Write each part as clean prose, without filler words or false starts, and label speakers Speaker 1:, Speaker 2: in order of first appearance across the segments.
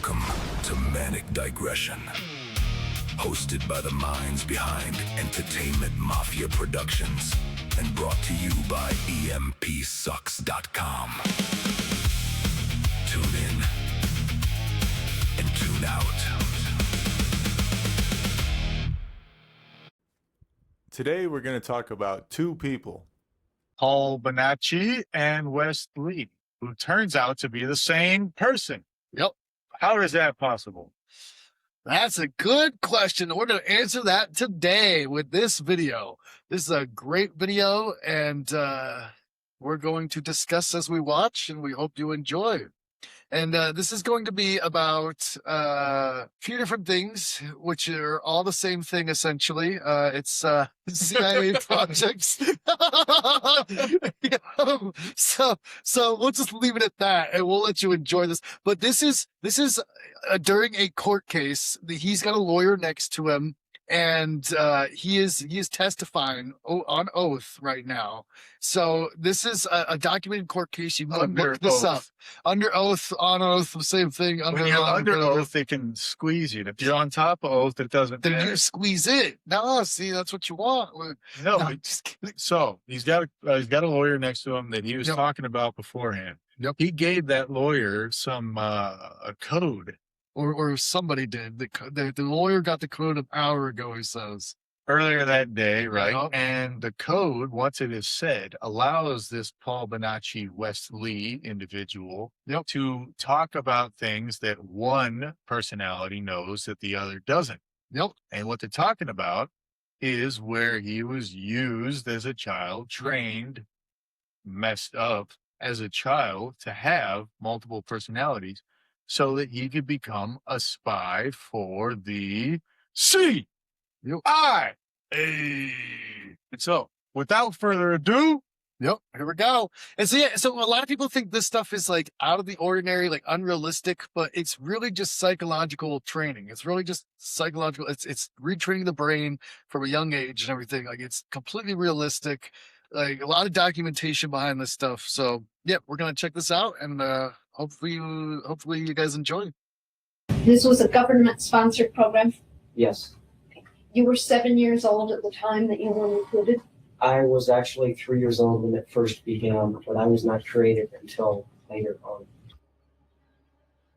Speaker 1: Welcome to Manic Digression, hosted by the minds behind Entertainment Mafia Productions and brought to you by empsucks.com. Tune in and tune out.
Speaker 2: Today we're going to talk about two people.
Speaker 3: Paul Bonacci and Wes Lee, who turns out to be the same person.
Speaker 4: Yep.
Speaker 3: How is that possible?
Speaker 4: That's a good question. We're going to answer that today with this video. This is a great video, and we're going to discuss as we watch, and we hope you enjoy. And this is going to be about a few different things, which are all the same thing, essentially. It's CIA projects. So we'll just leave it at that, and we'll let you enjoy this. But this is during a court case. He's got a lawyer next to him, and he is testifying on oath right now. So this is a documented court case. You can look this up. Under oath, on oath, the same thing.
Speaker 3: When you're under oath, they can squeeze you. If you're on top of oath, it doesn't
Speaker 4: Then
Speaker 3: matter.
Speaker 4: you squeeze it. No, see, that's what you want.
Speaker 3: No,
Speaker 4: I'm just kidding.
Speaker 3: so he's got a lawyer next to him that he was
Speaker 4: Yep.
Speaker 3: talking about beforehand.
Speaker 4: Yep.
Speaker 3: He gave that lawyer some a code
Speaker 4: Or somebody did. The lawyer got the code an hour ago, he says.
Speaker 3: earlier that day, right?
Speaker 4: Yep.
Speaker 3: And the code, once it is said, allows this Paul Bonacci Wes Lee individual
Speaker 4: Yep.
Speaker 3: to talk about things that one personality knows that the other doesn't.
Speaker 4: Yep.
Speaker 3: And what they're talking about is where he was used as a child, trained, messed up as a child to have multiple personalities so that he could become a spy for the CIA. And so, without further ado,
Speaker 4: Yep, here we go. And so, yeah, so a lot of people think this stuff is like out of the ordinary, like unrealistic, but it's really just psychological training. It's really just psychological. It's retraining the brain from a young age and everything. Like, it's completely realistic. Like, a lot of documentation behind this stuff. So, yeah, we're gonna check this out, and hopefully you guys enjoy.
Speaker 5: This was a government-sponsored program.
Speaker 6: Yes,
Speaker 5: You were 7 years old at the time that you were recruited.
Speaker 6: I was actually 3 years old when it first began, but I was not created until later on.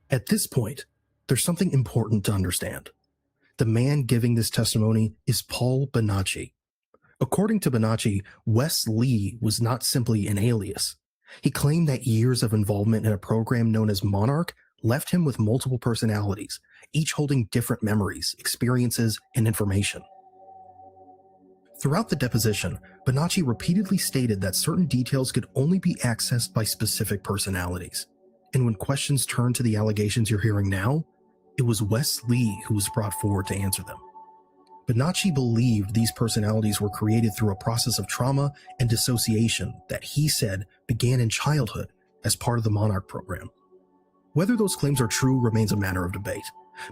Speaker 7: At this point, there's something important to understand. The man giving this testimony is Paul Bonacci. According to Bonacci, Wes Lee was not simply an alias. He claimed that years of involvement in a program known as Monarch left him with multiple personalities, each holding different memories, experiences, and information. Throughout the deposition, Bonacci repeatedly stated that certain details could only be accessed by specific personalities. And when questions turned to the allegations you're hearing now, it was Wes Lee who was brought forward to answer them. Bonacci believed these personalities were created through a process of trauma and dissociation that he said began in childhood as part of the Monarch program. Whether those claims are true remains a matter of debate,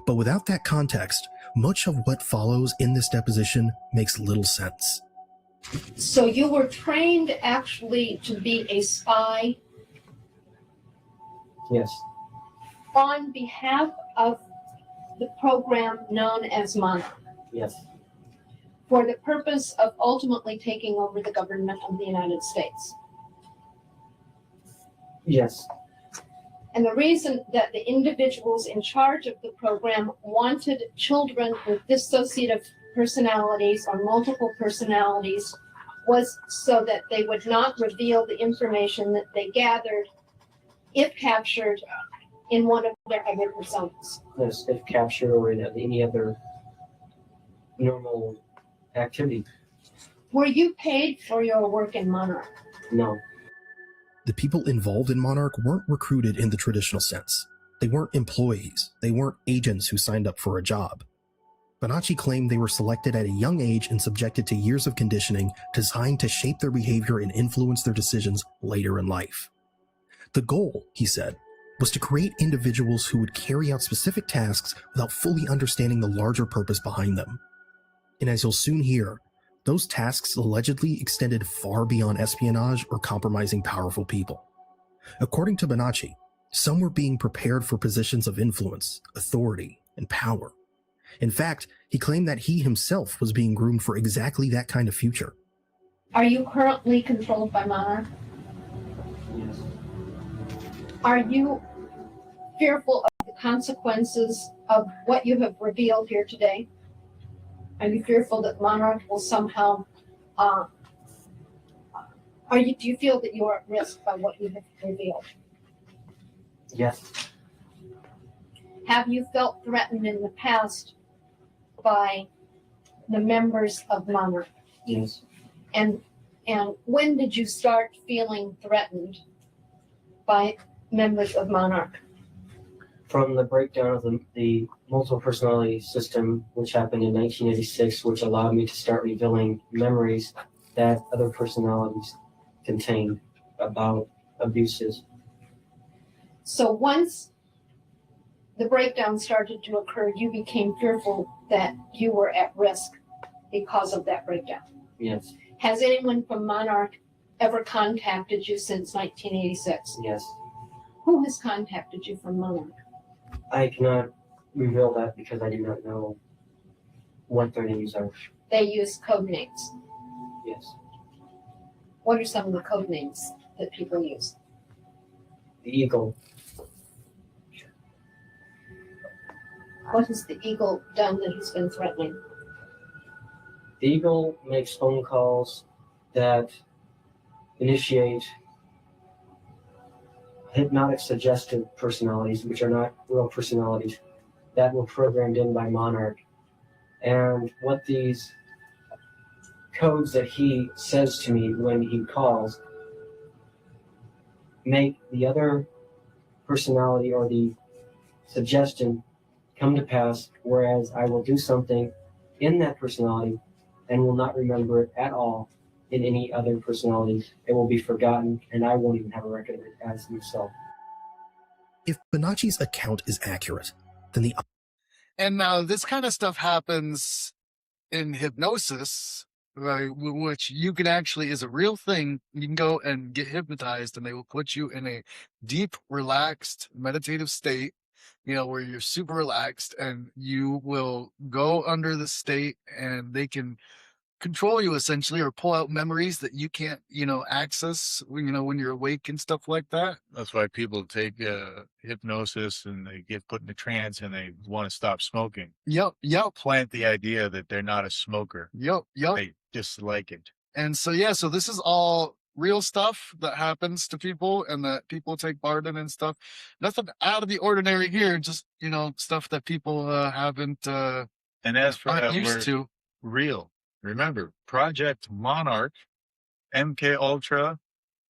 Speaker 7: but without that context, much of what follows in this deposition makes little sense.
Speaker 5: So you were trained actually to be a spy
Speaker 6: Yes,
Speaker 5: on behalf of the program known as Monarch
Speaker 6: yes,
Speaker 5: for the purpose of ultimately taking over the government of the United States.
Speaker 6: yes,
Speaker 5: And the reason that the individuals in charge of the program wanted children with dissociative personalities or multiple personalities was so that they would not reveal the information that they gathered if captured in one of their other personas.
Speaker 6: yes, if captured or in any other normal activity.
Speaker 5: Were you paid for your work in Monarch?
Speaker 6: No,
Speaker 7: The people involved in Monarch weren't recruited in the traditional sense. They weren't employees. They weren't agents who signed up for a job. Bonacci claimed they were selected at a young age and subjected to years of conditioning designed to shape their behavior and influence their decisions later in life. The goal, he said, was to create individuals who would carry out specific tasks without fully understanding the larger purpose behind them. And as you'll soon hear, those tasks allegedly extended far beyond espionage or compromising powerful people. According to Bonacci, Some were being prepared for positions of influence, authority, and power. In fact, he claimed that he himself was being groomed for exactly that kind of future.
Speaker 5: Are you currently controlled by Monarch?
Speaker 6: Yes.
Speaker 5: Are you fearful of the consequences of what you have revealed here today? Are you fearful that Monarch will somehow, do you feel that you are at risk by what you have revealed?
Speaker 6: Yes.
Speaker 5: Have you felt threatened in the past by the members of Monarch?
Speaker 6: Yes.
Speaker 5: And when did you start feeling threatened by members of Monarch?
Speaker 6: From the breakdown of the multiple personality system, which happened in 1986, which allowed me to start revealing memories that other personalities contained about abuses.
Speaker 5: So once the breakdown started to occur, you became fearful that you were at risk because of that breakdown.
Speaker 6: Yes.
Speaker 5: Has anyone from Monarch ever contacted you since 1986?
Speaker 6: Yes.
Speaker 5: Who has contacted you from Monarch?
Speaker 6: I cannot reveal that because I do not know what their names are.
Speaker 5: They use code names.
Speaker 6: Yes.
Speaker 5: What are some of the code names that people use?
Speaker 6: The Eagle.
Speaker 5: What has the Eagle done that has been threatening?
Speaker 6: The Eagle makes phone calls that initiate hypnotic suggestive personalities, which are not real personalities, that were programmed in by Monarch. And what these codes that he says to me when he calls make the other personality or the suggestion come to pass, whereas I will do something in that personality and will not remember it at all in any other personality. It will be forgotten, and I won't even have a record of it as myself.
Speaker 7: If Bonacci's account is accurate, then the
Speaker 4: And now this kind of stuff happens in hypnosis, right? Which you can actually is a real thing. You can go and get hypnotized, and they will put you in a deep, relaxed, meditative state, where you're super relaxed, and you will go under the state, and they can control you essentially, or pull out memories that you can't, access when you're awake and stuff like that.
Speaker 3: That's why people take hypnosis and they get put in a trance and they want to stop smoking.
Speaker 4: Yep.
Speaker 3: Plant the idea that they're not a smoker.
Speaker 4: Yep.
Speaker 3: They dislike it.
Speaker 4: And so, so this is all real stuff that happens to people and that people take part in and stuff. Nothing out of the ordinary here, just, stuff that people haven't
Speaker 3: And as for
Speaker 4: aren't
Speaker 3: that
Speaker 4: used
Speaker 3: word,
Speaker 4: to.
Speaker 3: real. Remember, Project Monarch, MK Ultra,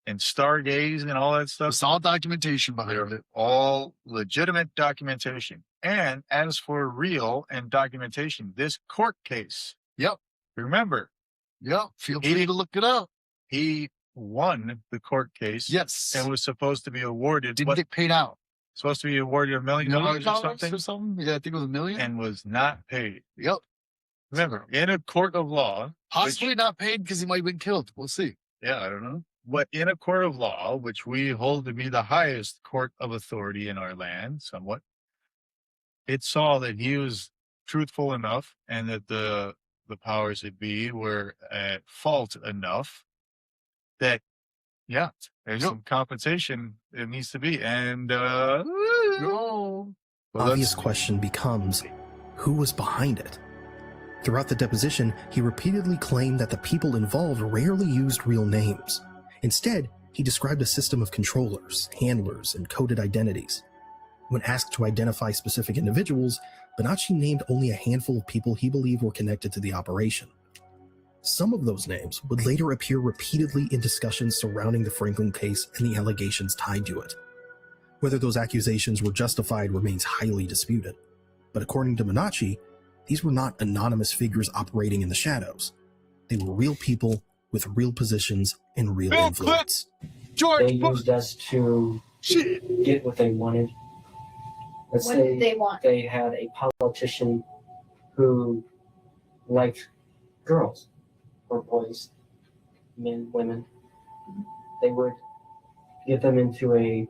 Speaker 3: and Stargaze and all that stuff.
Speaker 4: It's all documentation behind
Speaker 3: They're
Speaker 4: it.
Speaker 3: all legitimate documentation. And as for real and documentation, this court case.
Speaker 4: Yep.
Speaker 3: Remember.
Speaker 4: Yep. Feel free to look it up.
Speaker 3: He won the court case.
Speaker 4: Yes.
Speaker 3: And was supposed to be awarded.
Speaker 4: Didn't get paid out.
Speaker 3: Supposed to be awarded $1 million or something.
Speaker 4: Yeah, I think it was $1 million.
Speaker 3: And was not paid.
Speaker 4: Yep.
Speaker 3: Remember, in a court of law.
Speaker 4: Possibly not paid because he might have been killed. We'll see.
Speaker 3: Yeah, I don't know. But in a court of law, which we hold to be the highest court of authority in our land, somewhat, it saw that he was truthful enough and that the powers that be were at fault enough that, there's some compensation that needs to be. And,
Speaker 7: obvious question becomes, who was behind it? Throughout the deposition, he repeatedly claimed that the people involved rarely used real names. Instead, he described a system of controllers, handlers, and coded identities. When asked to identify specific individuals, Bonacci named only a handful of people he believed were connected to the operation. Some of those names would later appear repeatedly in discussions surrounding the Franklin case and the allegations tied to it. Whether those accusations were justified remains highly disputed. But according to Bonacci, these were not anonymous figures operating in the shadows. They were real people with real positions and real influence.
Speaker 6: They used us to get what they wanted. Let's
Speaker 5: What
Speaker 6: say
Speaker 5: did they want?
Speaker 6: they had a politician who liked girls or boys, men, women. They would get them into a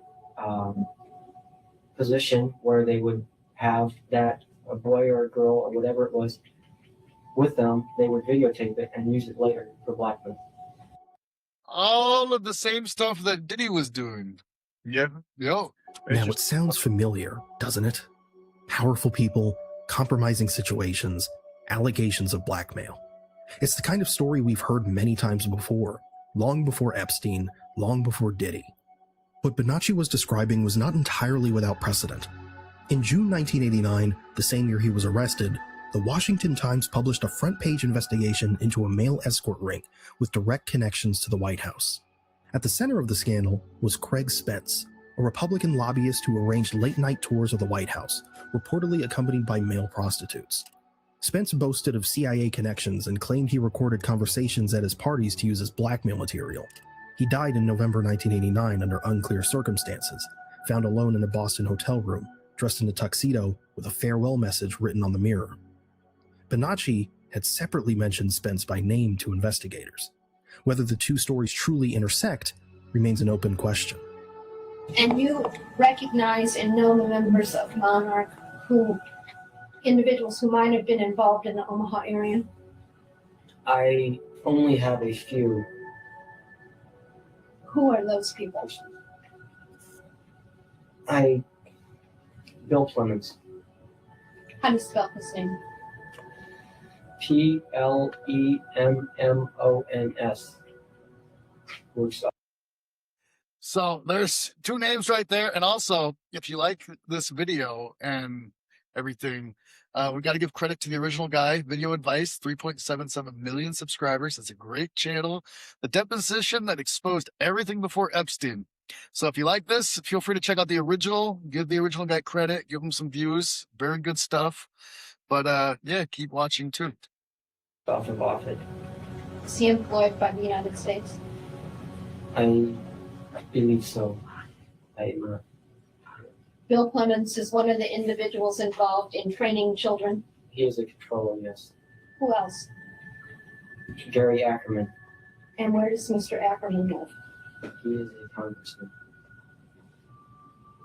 Speaker 6: position where they would have that a boy or a girl or whatever it was with them. They would videotape it and use it later for blackmail.
Speaker 4: All of the same stuff that Diddy was doing.
Speaker 3: Yeah.
Speaker 4: Yo.
Speaker 7: Now, it sounds familiar, doesn't it? Powerful people, compromising situations, allegations of blackmail. It's the kind of story we've heard many times before, long before Epstein, long before Diddy. What Bonacci was describing was not entirely without precedent. In June 1989, the same year he was arrested, the Washington Times published a front-page investigation into a male escort ring with direct connections to the White House. At the center of the scandal was Craig Spence, a Republican lobbyist who arranged late-night tours of the White House, reportedly accompanied by male prostitutes. Spence boasted of CIA connections and claimed he recorded conversations at his parties to use as blackmail material. He died in November 1989 under unclear circumstances, found alone in a Boston hotel room, dressed in a tuxedo with a farewell message written on the mirror. Bonacci had separately mentioned Spence by name to investigators. Whether the two stories truly intersect remains an open question.
Speaker 5: And you recognize and know the members of Monarch, individuals who might have been involved in the Omaha area?
Speaker 6: I only have a few.
Speaker 5: Who are those people?
Speaker 6: Bill Clemens.
Speaker 5: How do you spell his name?
Speaker 6: Plemons. Works out.
Speaker 4: So there's two names right there. And also, if you like this video and everything, we got to give credit to the original guy, Video Advice, 3.77 million subscribers. It's a great channel. The deposition that exposed everything before Epstein. So if you like this, feel free to check out the original, give the original guy credit, give him some views. Very good stuff. But yeah, keep watching too.
Speaker 6: Off it.
Speaker 5: Is he employed by the United States?
Speaker 6: I believe so.
Speaker 5: Bill Clemens is one of the individuals involved in training children.
Speaker 6: He is a controller, yes.
Speaker 5: Who else?
Speaker 6: Gary Ackerman.
Speaker 5: And where does Mr. Ackerman live?
Speaker 6: He is a congressman.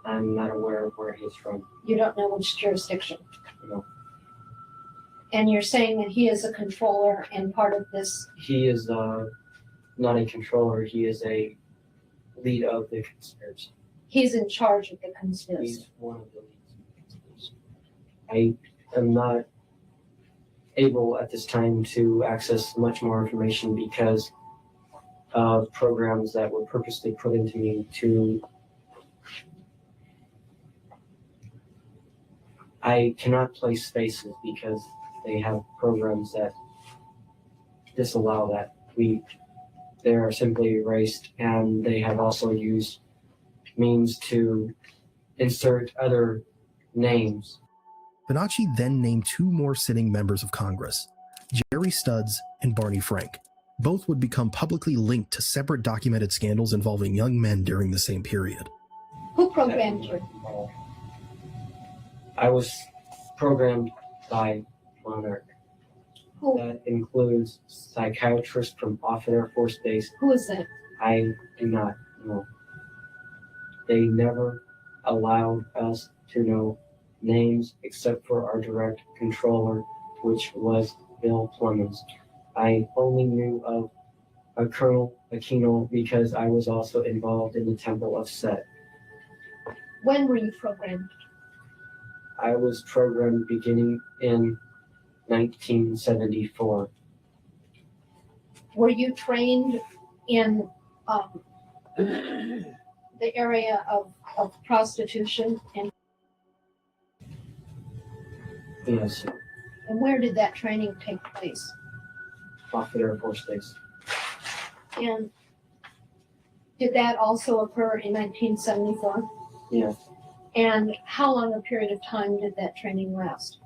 Speaker 6: I'm not aware of where he's from.
Speaker 5: You don't know which jurisdiction?
Speaker 6: No.
Speaker 5: And you're saying that he is a controller and part of this?
Speaker 6: He is not a controller. He is a lead of the conspiracy.
Speaker 5: He's in charge of the conspiracy.
Speaker 6: He's one of the leads of the conspiracy. I am not able at this time to access much more information because of programs that were purposely put into me to. I cannot play spaces because they have programs that disallow that. They are simply erased, and they have also used means to insert other names.
Speaker 7: Bonacci then named two more sitting members of Congress, Jerry Studs and Barney Frank. Both would become publicly linked to separate documented scandals involving young men during the same period.
Speaker 5: Who programmed you?
Speaker 6: I was programmed by Monarch.
Speaker 5: Who?
Speaker 6: That includes psychiatrists from Offutt Air Force Base.
Speaker 5: Who is that?
Speaker 6: I do not know. They never allowed us to know names except for our direct controller, which was Bill Clemens. I only knew of a Colonel Aquino because I was also involved in the Temple of Set.
Speaker 5: When were you programmed?
Speaker 6: I was programmed beginning in 1974.
Speaker 5: Were you trained in the area of prostitution? And
Speaker 6: Yes,
Speaker 5: where did that training take place?
Speaker 6: Offutt Air Force Base.
Speaker 5: And did that also occur in 1974?
Speaker 6: Yes,
Speaker 5: And how long a period of time did that training last?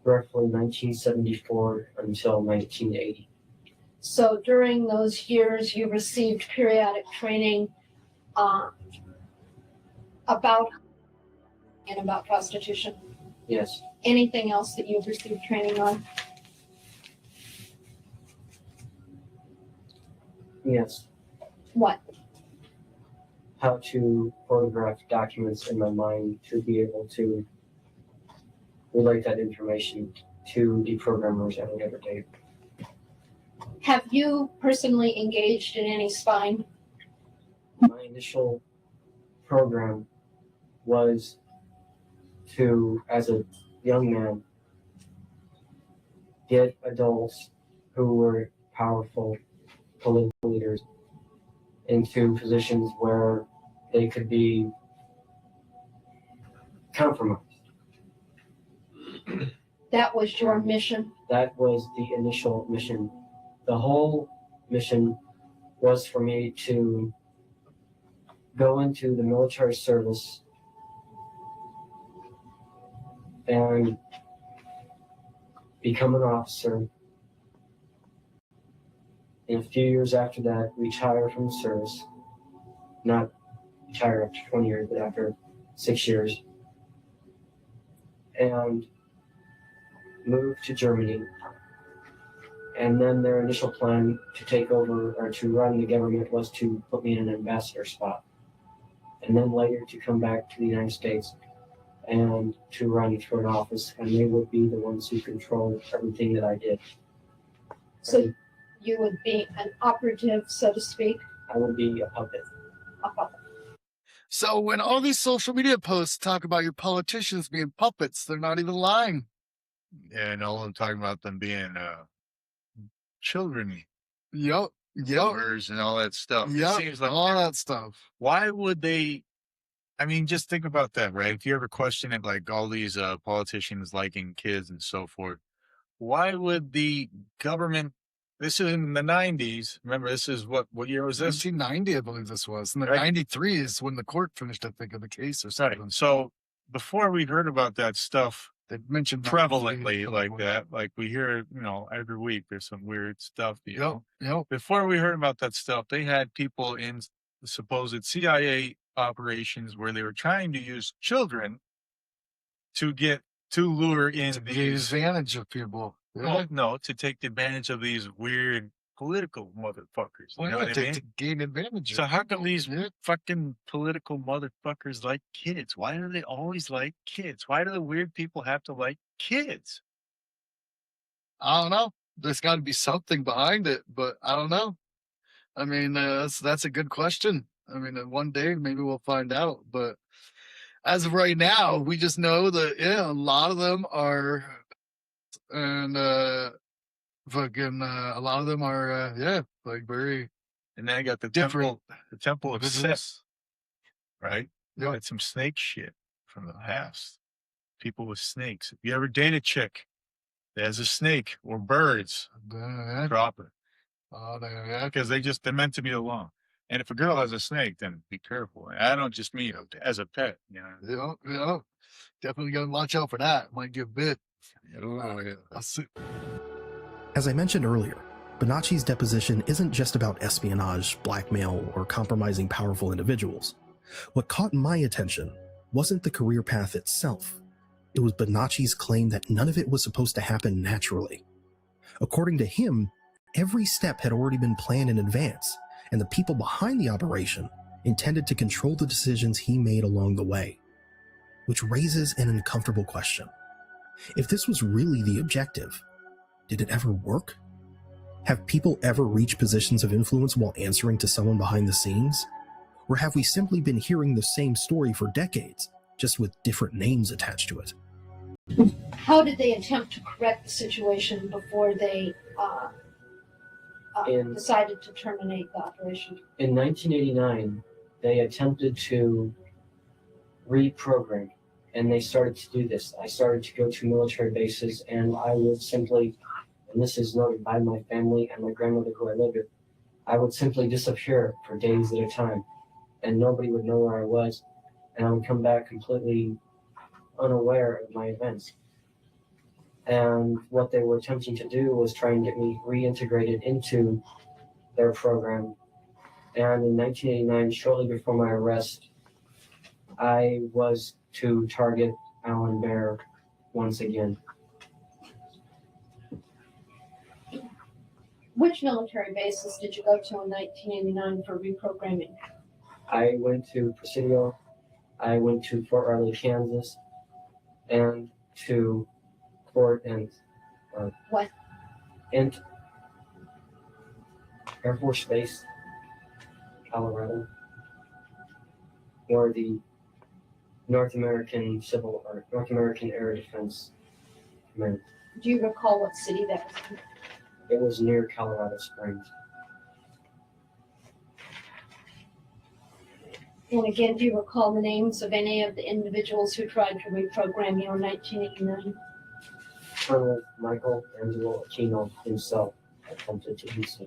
Speaker 6: roughly 1974 until 1980.
Speaker 5: So during those years, you received periodic training about prostitution.
Speaker 6: Yes,
Speaker 5: Anything else that you've received training on?
Speaker 6: yes.
Speaker 5: What?
Speaker 6: how to photograph documents in my mind to be able to relate that information to deprogrammers at a later date.
Speaker 5: Have you personally engaged in any spying?
Speaker 6: My initial program was to, as a young man, get adults who were powerful political leaders into positions where they could be compromised.
Speaker 5: That was your mission.
Speaker 6: That was the initial mission. The whole mission was for me to go into the military service and become an officer. And a few years after that, retire from the service. Not retire after 20 years, but after 6 years. And move to Germany. And then their initial plan to take over or to run the government was to put me in an ambassador spot. And then later to come back to the United States and to run for an office, and they would be the ones who control everything that I did.
Speaker 5: So you would be an operative, so to speak?
Speaker 6: I would be a puppet.
Speaker 5: A puppet.
Speaker 4: So when all these social media posts talk about your politicians being puppets, they're not even lying.
Speaker 3: And all I'm talking about them being children,
Speaker 4: Yep.
Speaker 3: lovers, and all that stuff. It
Speaker 4: Yep.
Speaker 3: seems like
Speaker 4: All that stuff.
Speaker 3: why would they? I mean, just think about that, right? If you ever question it, like all these politicians liking kids and so forth, why would the government? This is in the 90s. Remember, this is what year was this?
Speaker 4: 1990, I believe this was. And then
Speaker 3: Right.
Speaker 4: 93 is when the court finished, I think, of the case or
Speaker 3: Right.
Speaker 4: something.
Speaker 3: So before we heard about that stuff
Speaker 4: They mentioned
Speaker 3: prevalently like that, like we hear, every week there's some weird stuff.
Speaker 4: Yep.
Speaker 3: Before we heard about that stuff, they had people in the supposed CIA operations where they were trying to use children to lure in
Speaker 4: To take
Speaker 3: these.
Speaker 4: advantage of people.
Speaker 3: Well, no, to take advantage of these weird political motherfuckers. You know what I mean?
Speaker 4: To gain advantage.
Speaker 3: So how come these
Speaker 4: Yeah.
Speaker 3: fucking political motherfuckers like kids? Why do they always like kids? Why do the weird people have to like kids?
Speaker 4: I don't know. There's got to be something behind it, but I don't know. I mean, that's a good question. I mean, one day maybe we'll find out. But as of right now, we just know that a lot of them are, and a lot of them are, like very
Speaker 3: And then I got the
Speaker 4: different.
Speaker 3: temple of
Speaker 4: business.
Speaker 3: Seth, right?
Speaker 4: Yeah.
Speaker 3: Had some snake shit from the past. People with snakes. If you ever date a chick that has a snake or birds,
Speaker 4: Yeah.
Speaker 3: drop her.
Speaker 4: Oh, yeah.
Speaker 3: Because they're meant to be alone. And if a girl has a snake, then be careful. And I don't just mean as a pet,
Speaker 4: Yeah. Definitely got to watch out for that. Might get bit. That's it.
Speaker 7: As I mentioned earlier, Bonacci's deposition isn't just about espionage, blackmail, or compromising powerful individuals. What caught my attention wasn't the career path itself. It was Bonacci's claim that none of it was supposed to happen naturally. According to him, every step had already been planned in advance, and the people behind the operation intended to control the decisions he made along the way. Which raises an uncomfortable question. If this was really the objective, did it ever work? Have people ever reached positions of influence while answering to someone behind the scenes? Or have we simply been hearing the same story for decades, just with different names attached to it?
Speaker 5: How did they attempt to correct the situation before they decided to terminate the operation?
Speaker 6: In 1989, they attempted to reprogram, and they started to do this. I started to go to military bases, and I would simply, and this is noted by my family and my grandmother who I lived with, I would simply disappear for days at a time, and nobody would know where I was, and I would come back completely unaware of my events. And what they were attempting to do was try and get me reintegrated into their program. And in 1989, shortly before my arrest, I was to target Alan Bear once again.
Speaker 5: Which military bases did you go to in 1989 for reprogramming?
Speaker 6: I went to Presidio, I went to Fort Riley, Kansas, and to Fort and
Speaker 5: What?
Speaker 6: and Air Force Base, Colorado, or the North American Air Defense Command.
Speaker 5: Do you recall what city that was in?
Speaker 6: It was near Colorado Springs.
Speaker 5: And again, do you recall the names of any of the individuals who tried to reprogram you in 1989?
Speaker 6: Colonel Michael Angelo Aquino himself attempted to do so.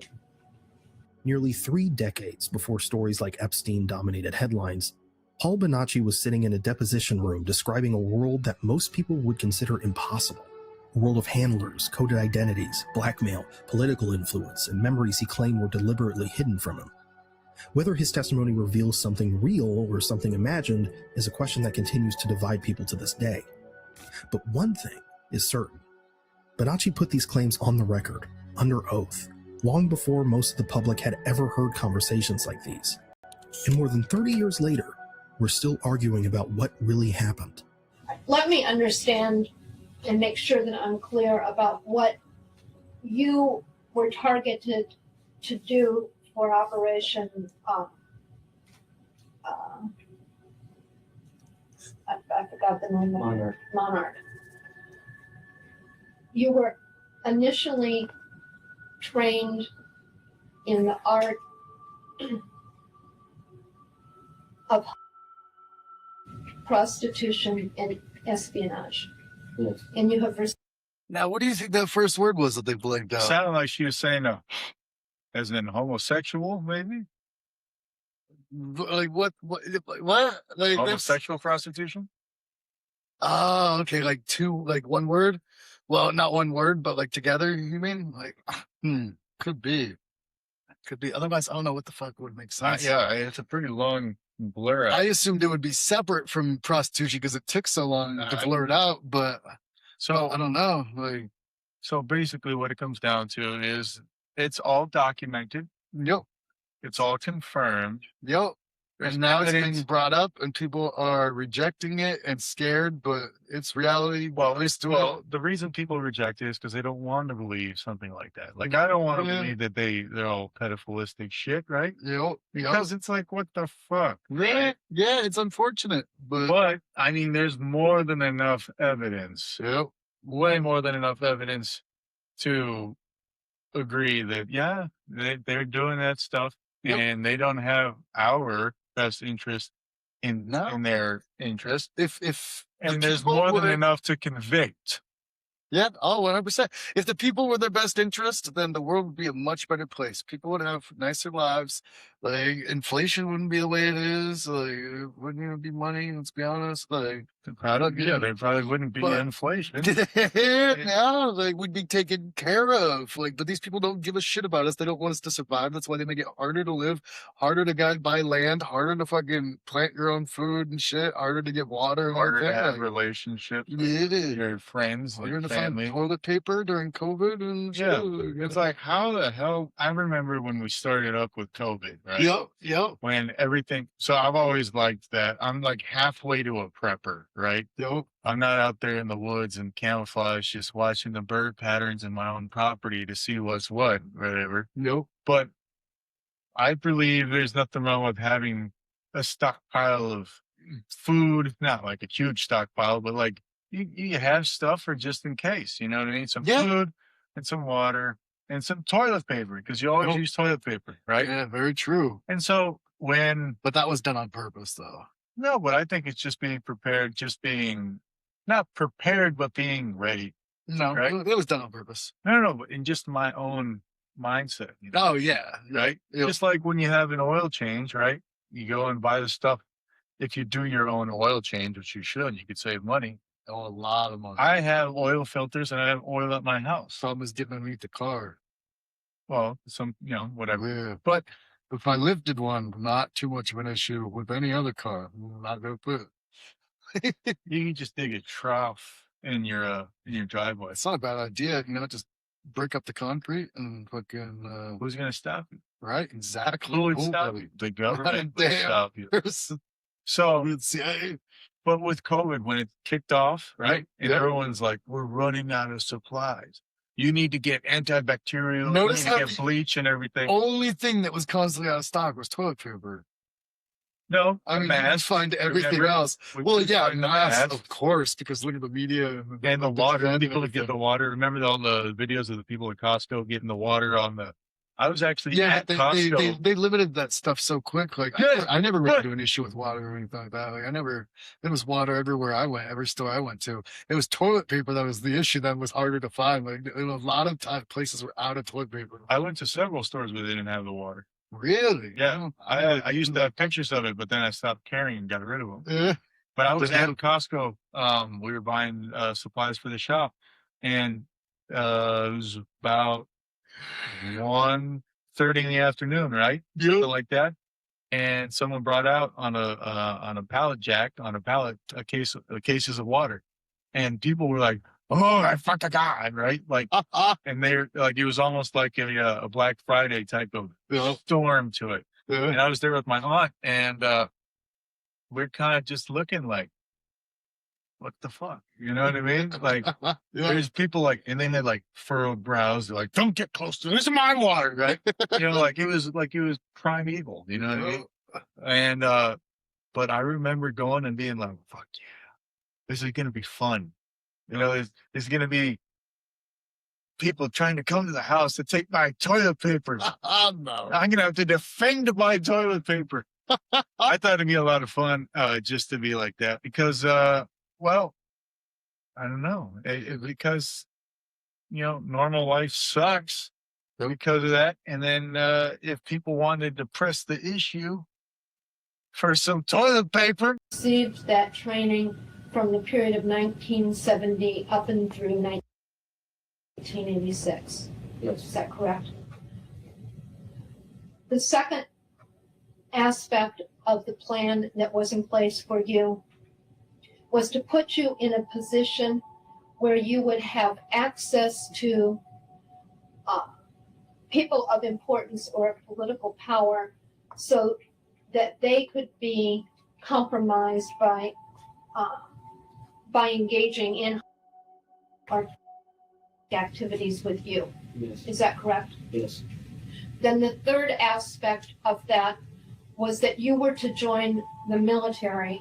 Speaker 7: Nearly 3 decades before stories like Epstein dominated headlines, Paul Bonacci was sitting in a deposition room describing a world that most people would consider impossible. A world of handlers, coded identities, blackmail, political influence, and memories he claimed were deliberately hidden from him. Whether his testimony reveals something real or something imagined is a question that continues to divide people to this day. But one thing is certain. Bonacci put these claims on the record, under oath, long before most of the public had ever heard conversations like these. And more than 30 years later, we're still arguing about what really happened.
Speaker 5: Let me understand and make sure that I'm clear about what you were targeted to do for Operation, I forgot the name of it. Monarch. You were initially trained in the art of prostitution and espionage.
Speaker 6: Yes.
Speaker 5: And you have
Speaker 4: Now, what do you think that first word was that they blanked out?
Speaker 3: Sounded like she was saying, as in homosexual, maybe?
Speaker 4: Like what? Like that's-
Speaker 3: Homosexual prostitution?
Speaker 4: Oh, okay. Like one word. Well, not one word, but like together. You mean like? Could be. Otherwise, I don't know what the fuck would make sense.
Speaker 3: Yeah, it's a pretty long blur.
Speaker 4: I assumed it would be separate from prostitution because it took so long to blur it out. But
Speaker 3: So
Speaker 4: I don't know. Like,
Speaker 3: So basically what it comes down to is it's all documented.
Speaker 4: yep.
Speaker 3: It's all confirmed. There's
Speaker 4: And now it's
Speaker 3: evidence.
Speaker 4: being brought up, and people are rejecting it and scared, but it's reality.
Speaker 3: Well, the reason people reject it is because they don't want to believe something like that. Like, I don't want to
Speaker 4: Yeah.
Speaker 3: believe that they're all pedophilistic shit, right?
Speaker 4: Yep.
Speaker 3: Because it's like, what the fuck?
Speaker 4: Yeah, it's unfortunate, but
Speaker 3: But, I mean, there's more than enough evidence,
Speaker 4: yep.
Speaker 3: way more than enough evidence to agree that, yeah, they're doing that stuff
Speaker 4: Yep.
Speaker 3: and they don't have our best interest in their interest.
Speaker 4: If the
Speaker 3: And there's
Speaker 4: people
Speaker 3: more than
Speaker 4: were-
Speaker 3: enough to convict.
Speaker 4: Yeah, 100%. If the people were their best interest, then the world would be a much better place. People would have nicer lives. Like, inflation wouldn't be the way it is. Like, it wouldn't even be money, let's be honest. Like,
Speaker 3: There probably wouldn't be
Speaker 4: But-
Speaker 3: inflation.
Speaker 4: yeah, like, we'd be taken care of. Like, but these people don't give a shit about us. They don't want us to survive. That's why they make it harder to live, harder to buy land, harder to fucking plant your own food and shit, harder to get water and
Speaker 3: Harder to
Speaker 4: everything.
Speaker 3: have
Speaker 4: Like,
Speaker 3: relationships with
Speaker 4: it is.
Speaker 3: your friends,
Speaker 4: Harder
Speaker 3: your
Speaker 4: to
Speaker 3: family.
Speaker 4: find toilet paper during COVID and
Speaker 3: Yeah,
Speaker 4: shit.
Speaker 3: it's like, how the hell? I remember when we started up with COVID, right?
Speaker 4: Yep.
Speaker 3: When everything, so I've always liked that. I'm like halfway to a prepper, right? I'm not out there in the woods and camouflage, just watching the bird patterns in my own property to see what's what, whatever. But I believe there's nothing wrong with having a stockpile of food, not like a huge stockpile, but like you have stuff for just in case, you know what I mean? Some
Speaker 4: Yeah.
Speaker 3: food and some water and some toilet paper, because you always
Speaker 4: Yep.
Speaker 3: use toilet paper, right?
Speaker 4: Yeah, very true.
Speaker 3: And so
Speaker 4: But that was done on purpose, though.
Speaker 3: no, but I think it's just being prepared, just being not prepared, but being ready.
Speaker 4: No,
Speaker 3: Right.
Speaker 4: it was done on purpose.
Speaker 3: No, but in just my own mindset, you know?
Speaker 4: Oh, yeah.
Speaker 3: Right?
Speaker 4: Yep.
Speaker 3: Just like when you have an oil change, right? You go and buy the stuff. If you do your own oil change, which you should, you could save money.
Speaker 4: Oh, a lot of money.
Speaker 3: I have oil filters and I have oil at my house.
Speaker 4: Problem is getting underneath the car.
Speaker 3: Well, whatever.
Speaker 4: Yeah.
Speaker 3: But
Speaker 4: If I lifted one, not too much of an issue with any other car. Not gonna put.
Speaker 3: you can just dig a trough in your driveway.
Speaker 4: It's not a bad idea. Just break up the concrete and fucking.
Speaker 3: Who's gonna stop you?
Speaker 4: Right, exactly.
Speaker 3: Who would
Speaker 4: Who
Speaker 3: stop
Speaker 4: really-
Speaker 3: you? The government would
Speaker 4: Damn.
Speaker 3: stop you.
Speaker 4: There's
Speaker 3: So,
Speaker 4: the CIA.
Speaker 3: but with COVID, when it kicked off, right, and
Speaker 4: Yeah.
Speaker 3: everyone's like, we're running out of supplies. You need to get antibacterial,
Speaker 4: Notice
Speaker 3: you
Speaker 4: how
Speaker 3: need to get
Speaker 4: the
Speaker 3: bleach and everything.
Speaker 4: only thing that was constantly out of stock was toilet paper.
Speaker 3: No,
Speaker 4: I mean, you
Speaker 3: masks.
Speaker 4: find everything
Speaker 3: Remember?
Speaker 4: else.
Speaker 3: We
Speaker 4: Well,
Speaker 3: couldn't
Speaker 4: yeah,
Speaker 3: find the
Speaker 4: masks,
Speaker 3: masks.
Speaker 4: of course, because look at the media
Speaker 3: And the water,
Speaker 4: trend and
Speaker 3: people would get
Speaker 4: everything.
Speaker 3: the water. Remember all the videos of the people at Costco getting the water on the. I was actually
Speaker 4: Yeah,
Speaker 3: at
Speaker 4: they
Speaker 3: Costco.
Speaker 4: they limited that stuff so quick. Like
Speaker 3: Good,
Speaker 4: I never ran
Speaker 3: good.
Speaker 4: into an issue with water or anything like that. Like there was water everywhere I went, every store I went to. It was toilet paper that was the issue that was harder to find. Like a lot of places were out of toilet paper.
Speaker 3: I went to several stores where they didn't have the water.
Speaker 4: Really?
Speaker 3: Yeah, I used to have pictures of it, but then I stopped carrying and got rid of them.
Speaker 4: Yeah.
Speaker 3: But I was
Speaker 4: Damn.
Speaker 3: at Costco. We were buying supplies for the shop, and it was about 1:30 in the afternoon, right? Something like that. And someone brought out on a pallet jack, cases of water, and people were like, "Oh, I fucking God!" Right? Like, and they're like, it was almost like a Black Friday type of storm to it. And I was there with my aunt, and we're kind of just looking like, what the fuck? You know what I mean? Like, there's people like, and they had like furrowed brows. They're like, don't get close to this is my water, right? You know, like it was primeval, you know what I mean? And, but I remember going and being like, fuck yeah, this is going to be fun. You know, there's going to be people trying to come to the house to take my toilet paper.
Speaker 4: No.
Speaker 3: I'm going to have to defend my toilet paper. I thought it'd be a lot of fun, just to be like that because, well, I don't know, because, you know, normal life sucks because of that. And then if people wanted to press the issue for some toilet paper.
Speaker 5: Received that training from the period of 1970 up and through 1986.
Speaker 6: Yes.
Speaker 5: Is that correct? The second aspect of the plan that was in place for you was to put you in a position where you would have access to people of importance or political power so that they could be compromised by engaging in activities with you.
Speaker 6: Yes.
Speaker 5: Is that correct?
Speaker 6: Yes.
Speaker 5: Then the third aspect of that was that you were to join the military,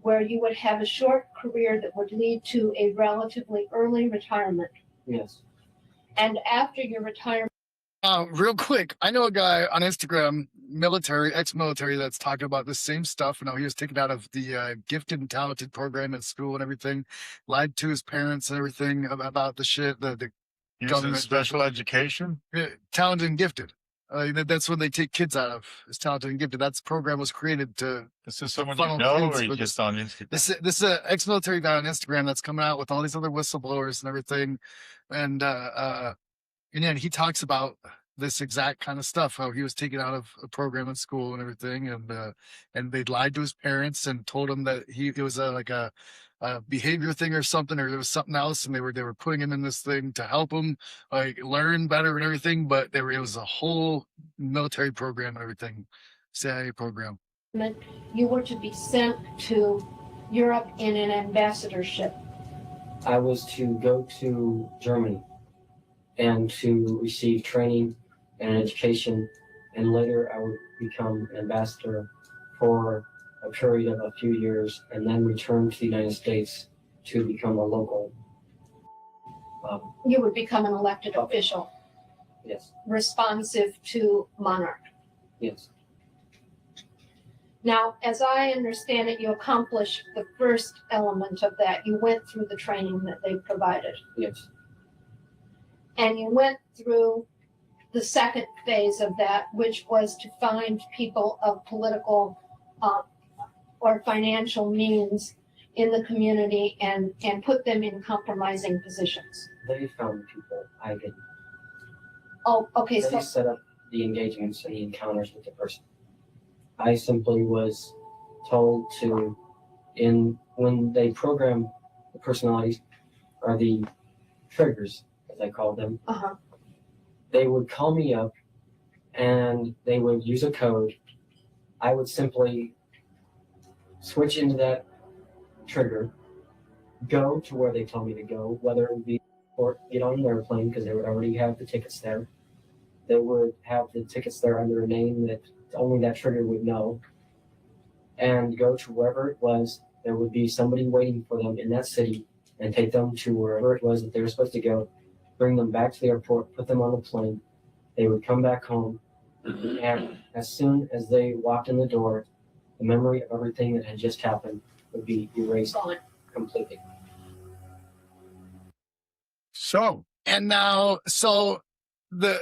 Speaker 5: where you would have a short career that would lead to a relatively early retirement.
Speaker 6: Yes.
Speaker 5: And after your retirement,
Speaker 4: Real quick, I know a guy on Instagram, ex-military, that's talking about the same stuff. You know, he was taken out of the gifted and talented program at school and everything, lied to his parents and everything about the shit, the government
Speaker 3: Special education.
Speaker 4: talented and gifted. That's when they take kids out of is talented and gifted. That's program was created to.
Speaker 3: This is someone
Speaker 4: funnel
Speaker 3: you know,
Speaker 4: kids
Speaker 3: or you
Speaker 4: with
Speaker 3: just on Instagram?
Speaker 4: This is an ex-military guy on Instagram that's coming out with all these other whistleblowers and everything, and then he talks about this exact kind of stuff, how he was taken out of a program in school and everything, and they lied to his parents and told him that it was like a behavior thing or something, or there was something else, and they were putting him in this thing to help him like learn better and everything, but it was a whole military program and everything, CIA program.
Speaker 5: you were to be sent to Europe in an ambassadorship.
Speaker 6: I was to go to Germany and to receive training and education, and later I would become an ambassador for a period of a few years, and then return to the United States to become a local.
Speaker 5: You would become an elected official,
Speaker 6: Yes.
Speaker 5: responsive to Monarch.
Speaker 6: Yes.
Speaker 5: Now, as I understand it, you accomplished the first element of that. You went through the training that they provided.
Speaker 6: Yes.
Speaker 5: And you went through the second phase of that, which was to find people of political or financial means in the community and put them in compromising positions.
Speaker 6: They found people. I didn't.
Speaker 5: Oh, okay.
Speaker 6: They
Speaker 5: So
Speaker 6: set up the engagements and the encounters with the person. I simply was told to, when they program the personalities, or the triggers, as I call them, they would call me up and they would use a code, I would simply switch into that trigger, go to where they told me to go, whether it would be or get on an airplane because they would already have the tickets there. They would have the tickets there under a name that only that trigger would know, and go to wherever it was. There would be somebody waiting for them in that city and take them to wherever it was that they were supposed to go, bring them back to the airport, put them on a plane. They would come back home, and as soon as they walked in the door, the memory of everything that had just happened would be erased completely.
Speaker 3: So,
Speaker 4: And now, so the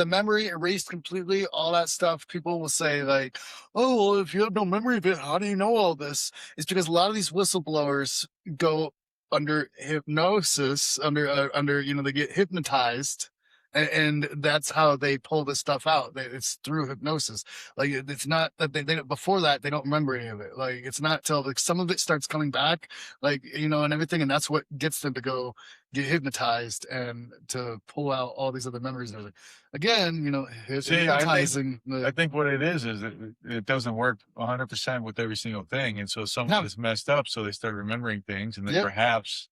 Speaker 4: memory erased completely, all that stuff. People will say like, "Oh, well, if you have no memory of it, how do you know all this?" It's because a lot of these whistleblowers go under hypnosis, under they get hypnotized. And that's how they pull this stuff out. It's through hypnosis. Like it's not that they before that they don't remember any of it. Like it's not till like some of it starts coming back, like and everything, and that's what gets them to go get hypnotized and to pull out all these other memories and everything. Again, hypnotizing.
Speaker 3: I think what it is that it doesn't work 100% with every single thing, and so some of it's messed up. So they start remembering things, and then perhaps.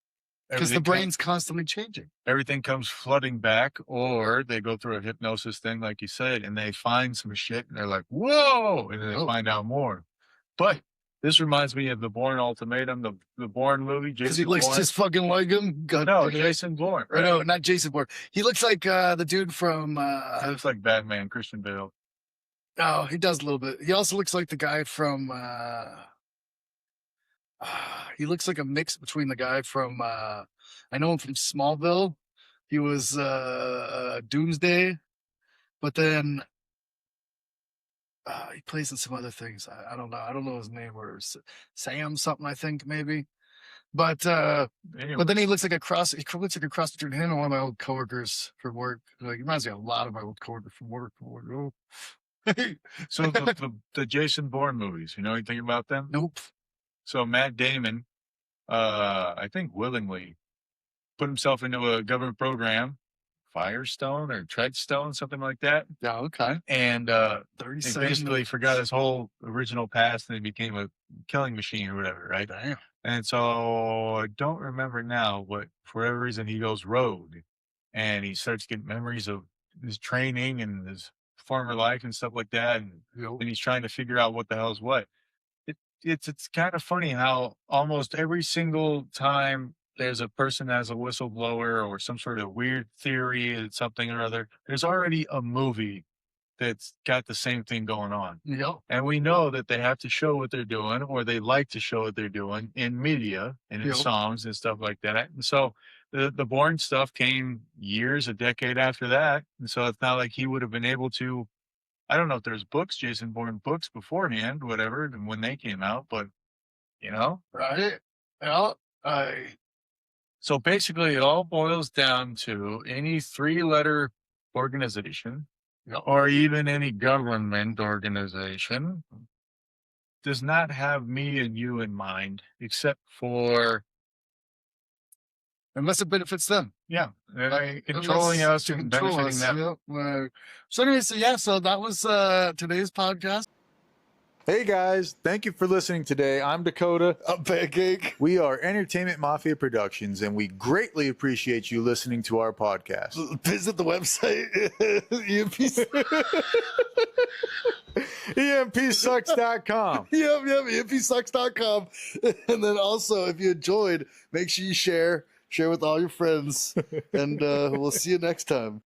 Speaker 4: Because the brain's constantly changing.
Speaker 3: Everything comes flooding back, or they go through a hypnosis thing, like you said, and they find some shit, and they're like, "Whoa!" and then they find out more. But this reminds me of the Bourne Ultimatum, the Bourne movie.
Speaker 4: Because he looks just fucking like him.
Speaker 3: Jason Bourne. Right?
Speaker 4: No, not Jason Bourne. He looks like the dude from.
Speaker 3: He looks like Batman, Christian Bale.
Speaker 4: Oh, he does a little bit. He also looks like the guy from. He looks like a mix between the guy from I know him from Smallville. He was Doomsday, but then he plays in some other things. I don't know. I don't know his name, or Sam something, I think maybe. But
Speaker 3: anyway.
Speaker 4: But then he looks like a cross. He looks like a cross between him and one of my old coworkers from work. Like he reminds me of a lot of my old coworkers from work.
Speaker 3: So the Jason Bourne movies, you know anything about them?
Speaker 4: Nope.
Speaker 3: So Matt Damon, I think willingly put himself into a government program, Firestone or Treadstone, something like that.
Speaker 4: Yeah, okay.
Speaker 3: And he basically forgot his whole original past, and he became a killing machine or whatever, right?
Speaker 4: Damn.
Speaker 3: And so I don't remember now, but for whatever reason he goes rogue, and he starts getting memories of his training and his former life and stuff like that, and then he's trying to figure out what the hell's what. It's kind of funny how almost every single time there's a person that has a whistleblower or some sort of weird theory and something or other, there's already a movie that's got the same thing going on.
Speaker 4: Yep.
Speaker 3: And we know that they have to show what they're doing, or they like to show what they're doing in media and in songs and stuff like that. And so the Bourne stuff came a decade after that. And so it's not like he would have been able to. I don't know if there's Jason Bourne books beforehand, whatever, when they came out, but
Speaker 4: right? Yeah.
Speaker 3: So basically, it all boils down to any 3-letter organization, or even any government organization, does not have me and you in mind, except for.
Speaker 4: Unless it benefits them.
Speaker 3: Yeah. Controlling us and benefiting them.
Speaker 4: So anyway, so that was today's podcast.
Speaker 2: Hey guys, thank you for listening today. I'm Dakota.
Speaker 4: I'm Pancake.
Speaker 2: We are Entertainment Mafia Productions, and we greatly appreciate you listening to our podcast.
Speaker 4: Visit the website,
Speaker 2: EMPsucks.com.
Speaker 4: Yep, EMPsucks.com. And then also, if you enjoyed, make sure you share with all your friends, and we'll see you next time.